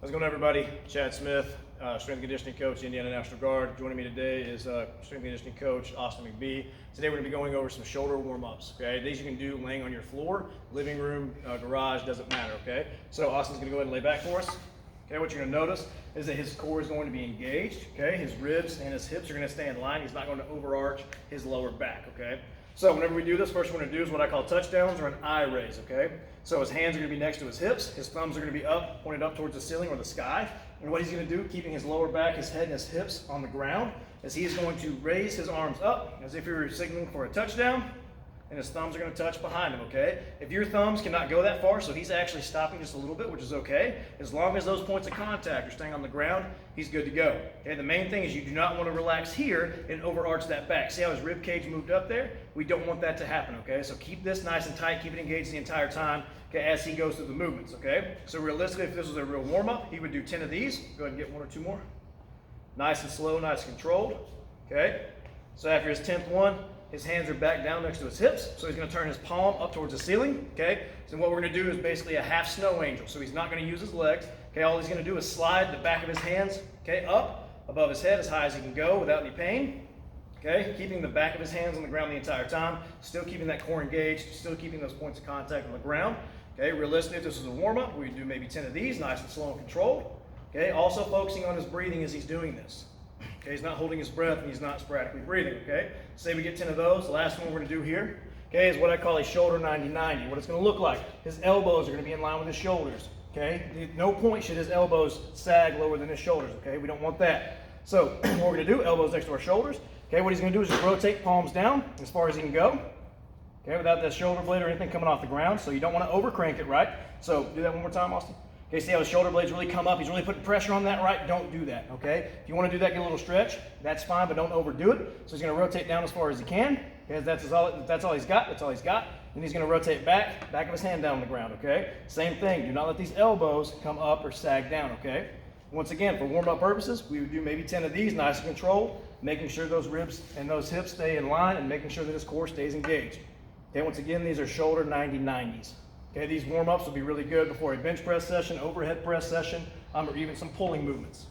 How's it going, everybody? Chad Smith, strength and conditioning coach, Indiana National Guard. Joining me today is strength and conditioning coach Austin McBee. Today we're going to be going over some shoulder warm-ups. Okay, these you can do laying on your floor, living room, garage, doesn't matter. Okay, so Austin's going to go ahead and lay back for us. Okay, what you're going to notice is that his core is going to be engaged. Okay, his ribs and his hips are going to stay in line. He's not going to overarch his lower back. Okay. So whenever we do this, first we're going to do is what I call touchdowns or an eye raise, okay? So his hands are going to be next to his hips, his thumbs are going to be up, pointed up towards the ceiling or the sky. And what he's going to do, keeping his lower back, his head, and his hips on the ground, is he is going to raise his arms up as if he were signaling for a touchdown, and his thumbs are going to touch behind him, okay? If your thumbs cannot go that far, so he's actually stopping just a little bit, which is okay. As long as those points of contact are staying on the ground, he's good to go. Okay, the main thing is you do not want to relax here and overarch that back. See how his rib cage moved up there? We don't want that to happen, okay? So keep this nice and tight, keep it engaged the entire time, okay, as he goes through the movements, okay? So realistically, if this was a real warm-up, he would do 10 of these. Go ahead and get one or two more. Nice and slow, nice and controlled, okay? So after his 10th one, his hands are back down next to his hips, so he's going to turn his palm up towards the ceiling, okay? So what we're going to do is basically a half snow angel. So he's not going to use his legs, okay? All he's going to do is slide the back of his hands, okay, up above his head as high as he can go without any pain, okay? Keeping the back of his hands on the ground the entire time, still keeping that core engaged, still keeping those points of contact on the ground, okay? Realistically, if this was a warm-up, we'd do maybe 10 of these, nice and slow and controlled, okay? Also focusing on his breathing as he's doing this. Okay, he's not holding his breath and he's not sporadically breathing, okay? Say we get 10 of those. The last one we're going to do here, okay, is what I call a shoulder 90-90. What it's going to look like, his elbows are going to be in line with his shoulders, okay? At no point should his elbows sag lower than his shoulders, okay? We don't want that. So what we're going to do, elbows next to our shoulders, okay? What he's going to do is just rotate palms down as far as he can go, okay, without that shoulder blade or anything coming off the ground. So you don't want to over crank it, right? So do that one more time, Austin. Okay, see how his shoulder blades really come up? He's really putting pressure on that, right? Don't do that, okay? If you want to do that, get a little stretch, that's fine, but don't overdo it. So he's going to rotate down as far as he can. Okay, that's all he's got, that's all he's got. Then he's going to rotate back of his hand down on the ground, okay? Same thing, do not let these elbows come up or sag down, okay? Once again, for warm-up purposes, we would do maybe 10 of these, nice and controlled, making sure those ribs and those hips stay in line and making sure that his core stays engaged. Okay, once again, these are shoulder 90-90s. Okay, these warm-ups will be really good before a bench press session, overhead press session, or even some pulling movements.